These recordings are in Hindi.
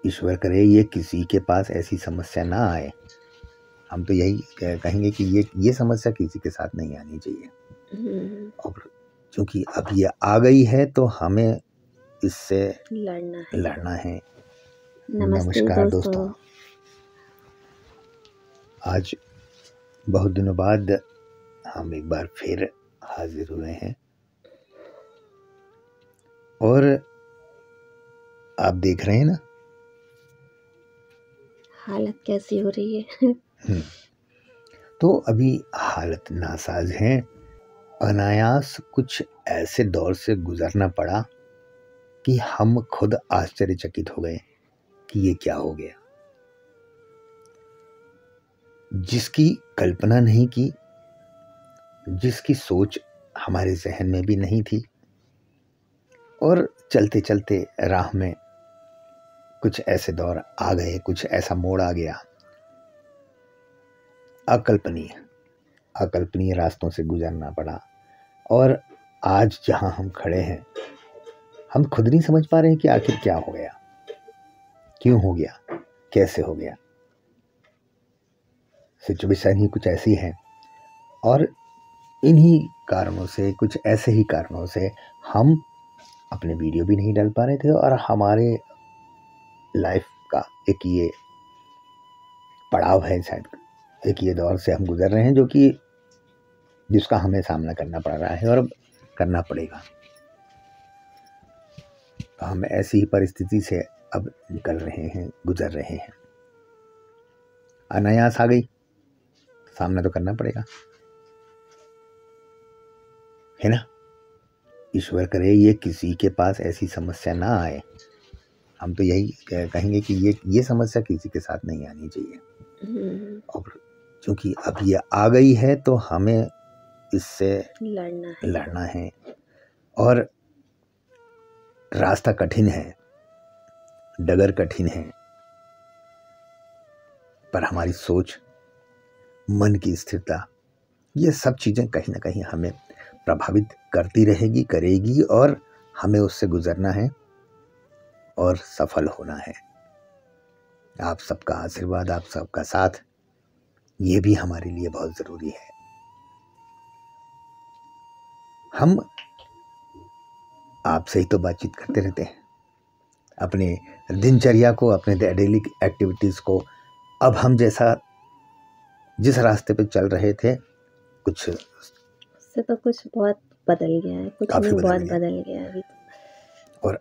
ईश्वर करे ये किसी के पास ऐसी समस्या ना आए। हम तो यही कहेंगे कि ये समस्या किसी के साथ नहीं आनी चाहिए। और क्योंकि अब ये आ गई है तो हमें इससे लड़ना है। नमस्कार दोस्तों, आज बहुत दिनों बाद हम एक बार फिर हाजिर हुए हैं और आप देख रहे हैं ना हालत कैसी हो रही है। तो अभी हालत नासाज है। अनायास कुछ ऐसे दौर से गुजरना पड़ा कि हम खुद आश्चर्यचकित हो गए कि ये क्या हो गया। जिसकी कल्पना नहीं की, जिसकी सोच हमारे जहन में भी नहीं थी, और चलते चलते राह में कुछ ऐसे दौर आ गए, कुछ ऐसा मोड़ आ गया। अकल्पनीय रास्तों से गुजरना पड़ा। और आज जहां हम खड़े हैं, हम खुद नहीं समझ पा रहे हैं कि आखिर क्या हो गया, क्यों हो गया, कैसे हो गया। सिचुएशन ही कुछ ऐसी है और इन्हीं कारणों से, कुछ ऐसे ही कारणों से हम अपने वीडियो भी नहीं डाल पा रहे थे और हमारे लाइफ का एक ये पड़ाव है, शायद एक ये दौर से हम गुजर रहे हैं जो कि जिसका हमें सामना करना पड़ रहा है और अब करना पड़ेगा। तो हम ऐसी ही परिस्थिति से अब निकल रहे हैं, गुजर रहे हैं। अनायास आ गई, सामना तो करना पड़ेगा, है ना। ईश्वर करे ये किसी के पास ऐसी समस्या ना आए। हम तो यही कहेंगे कि ये समस्या किसी के साथ नहीं आनी चाहिए। और क्योंकि अब ये आ गई है तो हमें इससे लड़ना है। और रास्ता कठिन है, डगर कठिन है, पर हमारी सोच, मन की स्थिरता, ये सब चीज़ें कहीं ना कहीं हमें प्रभावित करती रहेगी, करेगी, और हमें उससे गुजरना है और सफल होना है। आप सबका आशीर्वाद, आप सबका साथ, ये भी हमारे लिए बहुत ज़रूरी है। हम आपसे ही तो बातचीत करते रहते हैं, अपने दिनचर्या को, अपने डेली एक्टिविटीज़ को। अब हम जिस रास्ते पे चल रहे थे, कुछ उससे तो कुछ बहुत बदल गया है, कुछ नहीं बहुत बदल गया अभी। और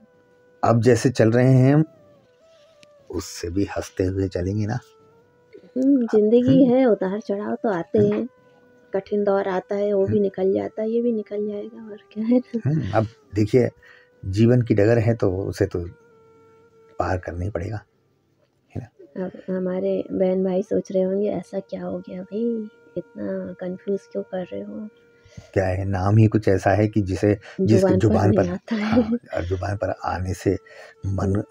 अब जैसे चल रहे हैं हम, उससे भी हंसते हुए चलेंगे ना। जिंदगी है, उतार चढ़ाव तो आते हैं, कठिन दौर आता है, वो भी निकल जाता है, ये भी निकल जाएगा, और क्या है। अब देखिए, जीवन की डगर है तो उसे तो पार करना ही पड़ेगा, है ना। अब हमारे बहन भाई सोच रहे होंगे ऐसा क्या हो गया भाई, इतना कंफ्यूज क्यों कर रहे हो। क्या है, नाम ही कुछ ऐसा है कि जिसके जुबान पर आता है। और जुबान पर आने से मन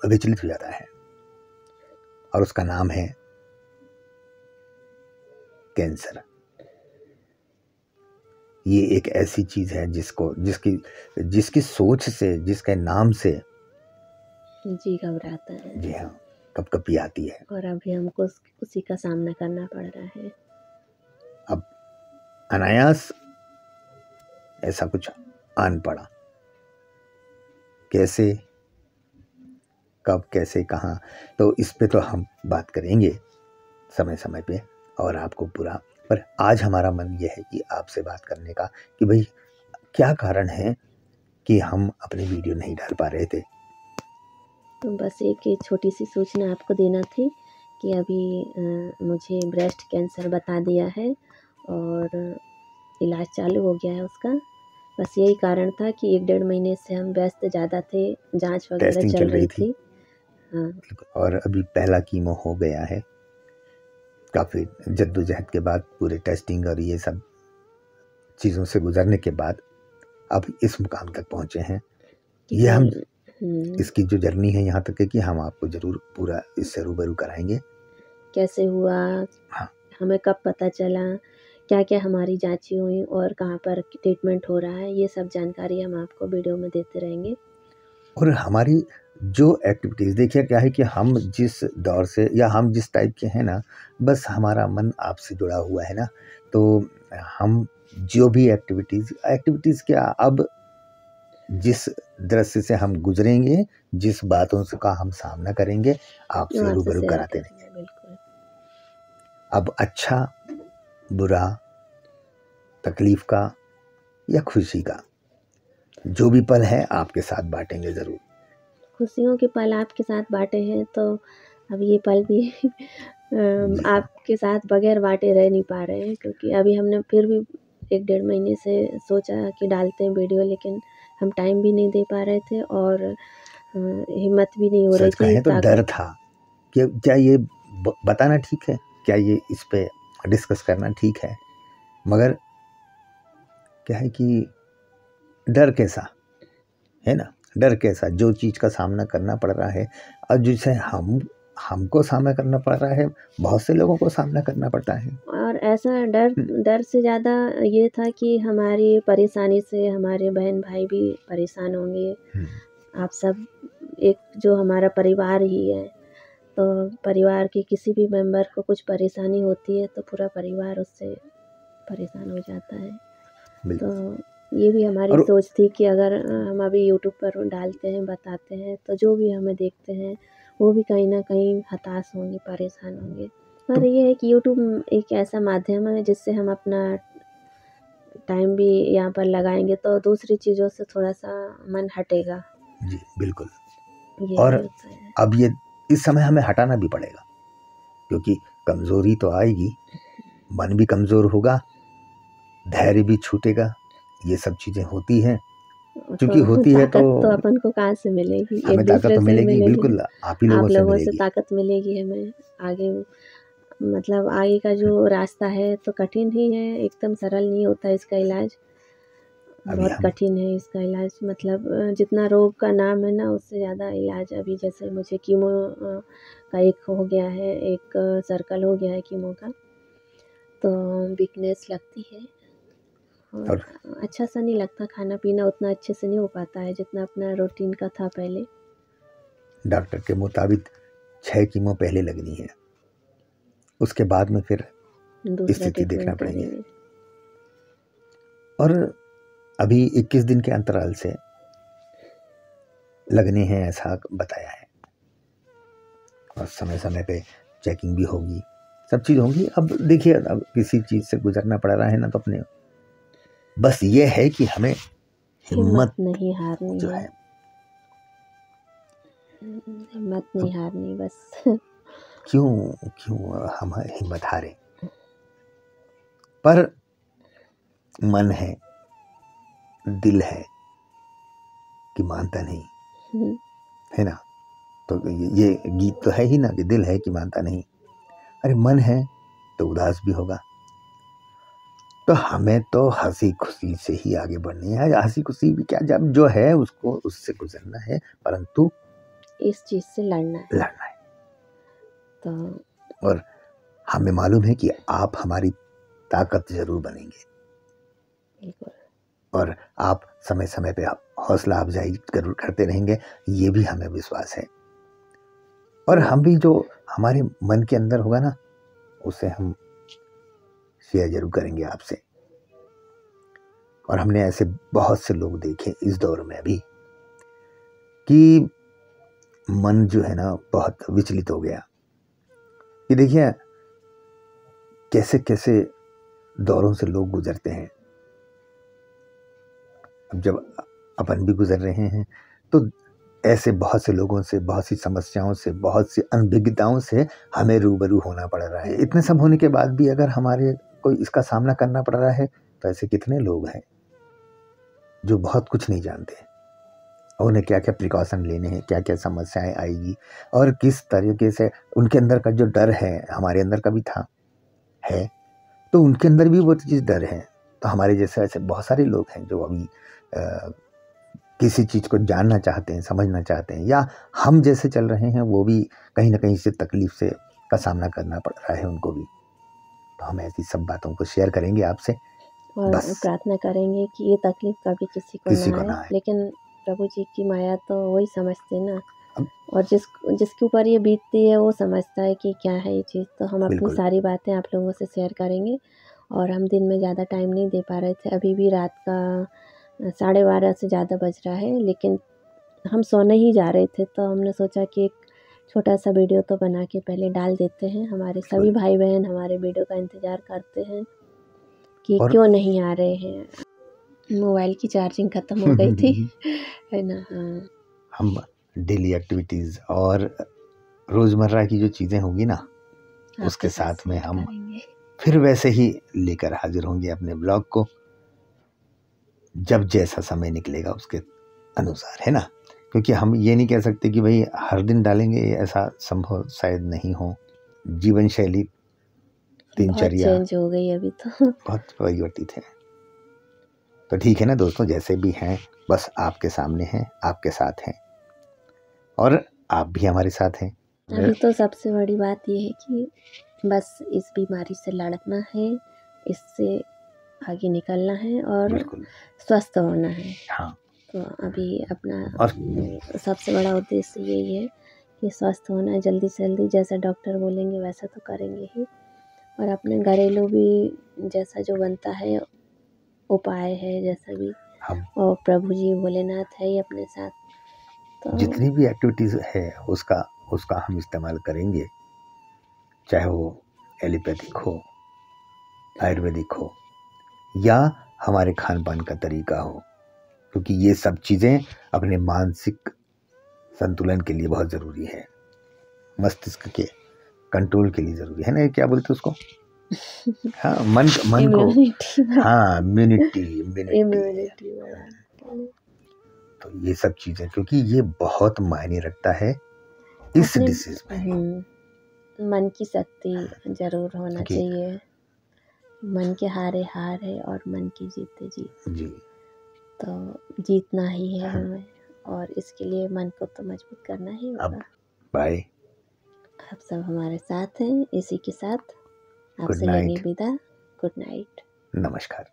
विचलित हो जाता है, और उसका नाम है कैंसर। ये एक ऐसी चीज है जिसकी सोच से, जिसके नाम से जी घबराता है। जी हाँ, कपकपी आती है। और अभी हमको उसी का सामना करना पड़ रहा है। अब अनायास ऐसा कुछ आन पड़ा, कैसे, कब, कैसे, कहाँ, तो इस पे तो हम बात करेंगे समय समय पे, और आपको पूरा। पर आज हमारा मन ये है कि आपसे बात करने का कि भाई क्या कारण है कि हम अपने वीडियो नहीं डाल पा रहे थे। तो बस एक छोटी सी सूचना आपको देना थी कि अभी मुझे ब्रेस्ट कैंसर बता दिया है और इलाज चालू हो गया है उसका। बस यही कारण था कि 1-1.5 महीने से हम व्यस्त ज़्यादा थे, जांच वगैरह चल रही थी। हाँ। और अभी पहला कीमो हो गया है, काफ़ी जद्दोजहद के बाद, पूरे टेस्टिंग और ये सब चीज़ों से गुजरने के बाद अब इस मुकाम तक पहुँचे हैं। ये हम इसकी जो जर्नी है यहाँ तक है कि हम आपको ज़रूर पूरा इससे रूबरू कराएंगे। कैसे हुआ, हाँ, हमें कब पता चला, क्या क्या हमारी जांचें हुई और कहाँ पर ट्रीटमेंट हो रहा है, ये सब जानकारी हम आपको वीडियो में देते रहेंगे। और हमारी जो एक्टिविटीज़ देखिए क्या है कि हम जिस दौर से या हम जिस टाइप के हैं ना, बस हमारा मन आपसे जुड़ा हुआ है ना, तो हम जो भी एक्टिविटीज़ क्या अब जिस दृश्य से हम गुजरेंगे, जिस बातों से का हम सामना करेंगे, आपसे आपसे रूबरू शेयर कराते रहेंगे। करेंगे, बिल्कुल। अब अच्छा, बुरा, तकलीफ का या खुशी का जो भी पल है आपके साथ बाँटेंगे ज़रूर। खुशियों के पल आपके साथ बाँटे हैं, तो अब ये पल भी जी हाँ। आपके साथ बगैर बाँटे रह नहीं पा रहे हैं, क्योंकि अभी हमने फिर भी 1 डेढ़ महीने से सोचा कि डालते हैं वीडियो, लेकिन हम टाइम भी नहीं दे पा रहे थे और हिम्मत भी नहीं हो रही सच थी, कहें तो ताकत। डर था कि क्या ये बताना ठीक है? क्या ये इस पे डिस्कस करना ठीक है? मगर क्या है कि डर कैसा, है ना? डर कैसा, जो चीज़ का सामना करना पड़ रहा है और जिसे हमको सामना करना पड़ रहा है, बहुत से लोगों को सामना करना पड़ता है। और ऐसा डर से ज़्यादा ये था कि हमारी परेशानी से हमारे बहन-भाई भी परेशान होंगे। आप सब एक जो हमारा परिवार ही है, तो परिवार के किसी भी मेंबर को कुछ परेशानी होती है तो पूरा परिवार उससे परेशान हो जाता है। तो ये भी हमारी सोच थी कि अगर हम अभी यूट्यूब पर डालते हैं, बताते हैं, तो जो भी हमें देखते हैं वो भी कहीं न कहीं हताश होंगे, परेशान होंगे। पर ये है कि यूट्यूब एक ऐसा माध्यम है जिससे हम अपना टाइम भी यहाँ पर लगाएँगे तो दूसरी चीज़ों से थोड़ा-सा मन हटेगा। जी, बिल्कुल। ये और भी होता है। अब ये इस समय हमें हटाना भी पड़ेगा, क्योंकि कमज़ोरी तो आएगी, मन भी कमज़ोर होगा, धैर्य भी छूटेगा, ये सब चीज़ें होती हैं। क्योंकि होती है ताकत तो अपन को कहाँ से मिलेगी? हमें ताकत एक-दूसरे तो से ही मिलेगी, मिलेगी। बिल्कुल आप ही लोगों आप से लोगों से मिलेगी। ताकत मिलेगी हमें आगे, मतलब आगे का जो रास्ता है तो कठिन ही है, एकदम सरल नहीं होता इसका इलाज। बहुत कठिन है इसका इलाज, मतलब जितना रोग का नाम है ना, उससे ज़्यादा इलाज अभी जैसे मुझे कीमो का एक हो गया है, एक सर्कल हो गया है कीमो का, तो वीकनेस लगती है और अच्छा सा नहीं लगता, खाना-पीना उतना अच्छे से नहीं हो पाता है जितना अपना रूटीन का था पहले। डॉक्टर के मुताबिक 6 कीमो पहले लगनी है, उसके बाद में फिर दूसरा स्थिति देखना ट्रीटमेंट पड़ेगी। करेंगे। और अभी 21 दिन के अंतराल से लगने हैं ऐसा बताया है, और समय-समय पे चेकिंग भी होगी, सब चीज़ होंगी। अब देखिए, अब किसी चीज़ से गुजरना पड़ रहा है ना, तो अपने बस ये है कि हमें हिम्मत नहीं हारनी जो है। है, हिम्मत नहीं हारनी बस। क्यों हम हिम्मत हारें? पर मन है, दिल है कि मानता नहीं, है ना? तो ये गीत तो है ही ना कि दिल है कि मानता नहीं। अरे मन है तो उदास भी होगा। तो हमें तो हँसी खुशी से ही आगे बढ़नी है। हँसी खुशी भी क्या, जब जो है उसको उससे गुजरना है, परंतु इस चीज़ से लड़ना है। तो और हमें मालूम है कि आप हमारी ताकत ज़रूर बनेंगे, और आप समय-समय पे हौसला अफ़ज़ाई ज़रूर करते रहेंगे, ये भी हमें विश्वास है। और हम भी जो हमारे मन के अंदर होगा ना, उसे हम शेयर ज़रूर करेंगे आपसे। और हमने ऐसे बहुत से लोग देखे इस दौर में भी कि मन जो है ना बहुत विचलित हो गया। ये देखिए कैसे-कैसे दौरों से लोग गुजरते हैं। अब जब अपन भी गुजर रहे हैं, तो ऐसे बहुत से लोगों से, बहुत सी समस्याओं से, बहुत सी अनभिज्ञताओं से हमें रूबरू होना पड़ रहा है। इतने सब होने के बाद भी अगर हमारे को इसका सामना करना पड़ रहा है, तो ऐसे कितने लोग हैं जो बहुत कुछ नहीं जानते, और उन्हें क्या-क्या प्रिकॉशन लेने हैं, क्या-क्या समस्याएँ आएगी, और किस तरीके से उनके अंदर का जो डर है, हमारे अंदर का भी था, है, तो उनके अंदर भी वो चीज़ डर है। तो हमारे जैसे ऐसे बहुत सारे लोग हैं जो अभी किसी चीज़ को जानना चाहते हैं, समझना चाहते हैं, या हम जैसे चल रहे हैं वो भी कहीं न कहीं से तकलीफ़ से का सामना करना पड़ रहा है उनको भी। तो हम ऐसी सब बातों को शेयर करेंगे आपसे, और बस प्रार्थना करेंगे कि ये तकलीफ़ कभी किसी को ना आए। लेकिन प्रभु जी की माया तो वही समझते ना। और जिसके ऊपर ये बीतती है वो समझता है कि क्या है ये चीज़। तो हम अपनी बिल्कुल। सारी बातें आप लोगों से शेयर करेंगे। और हम दिन में ज़्यादा टाइम नहीं दे पा रहे थे, अभी भी रात का 12:30 से ज़्यादा बज रहा है, लेकिन हम सोने ही जा रहे थे। तो हमने सोचा कि एक छोटा-सा वीडियो तो बना के पहले डाल देते हैं। हमारे सभी भाई-बहन हमारे वीडियो का इंतज़ार करते हैं कि क्यों नहीं आ रहे हैं। मोबाइल की चार्जिंग ख़त्म हो गई थी, है ना? हाँ। हम डेली एक्टिविटीज़ और रोज़मर्रा की जो चीज़ें होंगी ना, उसके साथ में हम फिर वैसे ही लेकर हाज़िर होंगे अपने ब्लॉग को, जब जैसा समय निकलेगा उसके अनुसार, है ना? क्योंकि हम ये नहीं कह सकते कि भाई हर दिन डालेंगे, ऐसा संभव शायद नहीं हो। जीवन शैली, दिनचर्या चेंज हो गई अभी तो। बहुत परिवर्तित है। तो ठीक है ना दोस्तों, जैसे भी हैं बस आपके सामने हैं, आपके साथ हैं और आप भी हमारे साथ हैं। अभी तो सबसे बड़ी बात ये है कि बस इस बीमारी से लड़ना है, इससे आगे निकलना है और स्वस्थ होना है। हाँ। तो अभी अपना सबसे बड़ा उद्देश्य यही है कि स्वस्थ होना है, जल्दी से जल्दी जैसा डॉक्टर बोलेंगे वैसा तो करेंगे ही। और अपने घरेलू भी जैसा जो बनता है उपाय है, जैसा भी और प्रभु जी भोलेनाथ है ही अपने साथ। तो जितनी भी एक्टिविटीज़ है उसका हम इस्तेमाल करेंगे, चाहे वो एलोपैथिक हो, आयुर्वेदिक हो या हमारे खान पान का तरीका हो, क्योंकि ये सब चीज़ें अपने मानसिक संतुलन के लिए बहुत ज़रूरी है, मस्तिष्क के कंट्रोल के लिए ज़रूरी है ना। क्या बोलते उसको? हाँ, मन को, हाँ, इम्यूनिटी। तो ये सब चीज़ें, क्योंकि ये बहुत मायने रखता है इस डिसीज में। मन की शक्ति जरूर होना चाहिए। मन के हारे हार है और मन की जीते जीत। जी। तो जीतना ही है हमें और इसके लिए मन को तो मजबूत करना ही होगा। बाय। आप सब हमारे साथ हैं। इसी के साथ आपसे लेंगे विदा। Good night. नमस्कार।